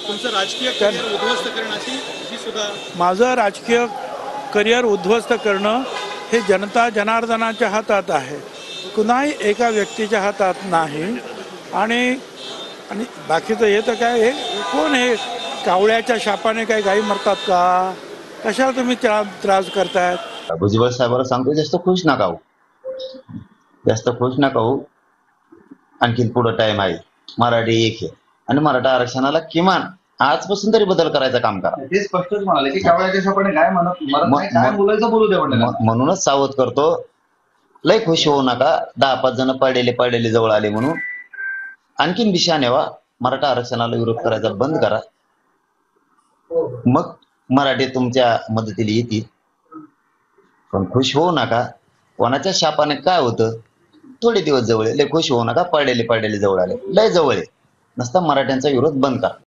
तुमचं राजकीय करिअर उद्ध्वस्त करण्याची ही सुद्धा माझं राजकीय करिअर उद्ध्वस्त करणं हे जनता जनार्दनाच्या हातात आहे, कुणाही एका व्यक्तीच्या हातात नाही. आणि आणि बाकीचं हे तर काय, हे कोण हे कावळ्याच्या शापाने काय गायी मरतात का? कशाला तुम्ही त्रास करतायत? भुजबळ साहेबाला सांगतो, जास्त खुश नका होऊ, जास्त खुश नका होऊ. आणखीन पुढं टाइम आहे. मराठी एक आहे आणि मराठा आरक्षणाला किमान आजपासून तरी बदल करायचं काम करा. ते स्पष्टच म्हणाले की कावळ्याच्या शापाने काय म्हणत नाही, काय बोलायचं बोलू द्या म्हणलं. म्हणूनच सावध करतो, लय खुश होऊ नका. 10-5 जण पडलेले जवळ आले म्हणून आणखीन दिशा नेवा. मराठा आरक्षणाला विरोध करायचा बंद करा, मग मराठी तुमच्या मदतीला येतील. पण खुश होऊ नका. कोणाच्या शापाने काय होतं, थोडे दिवस जवळ, लय खुश होऊ नका. पडलेले जवळ आले, लय जवळ आहे. नसता मराठ्यांचा विरोध बंद करा.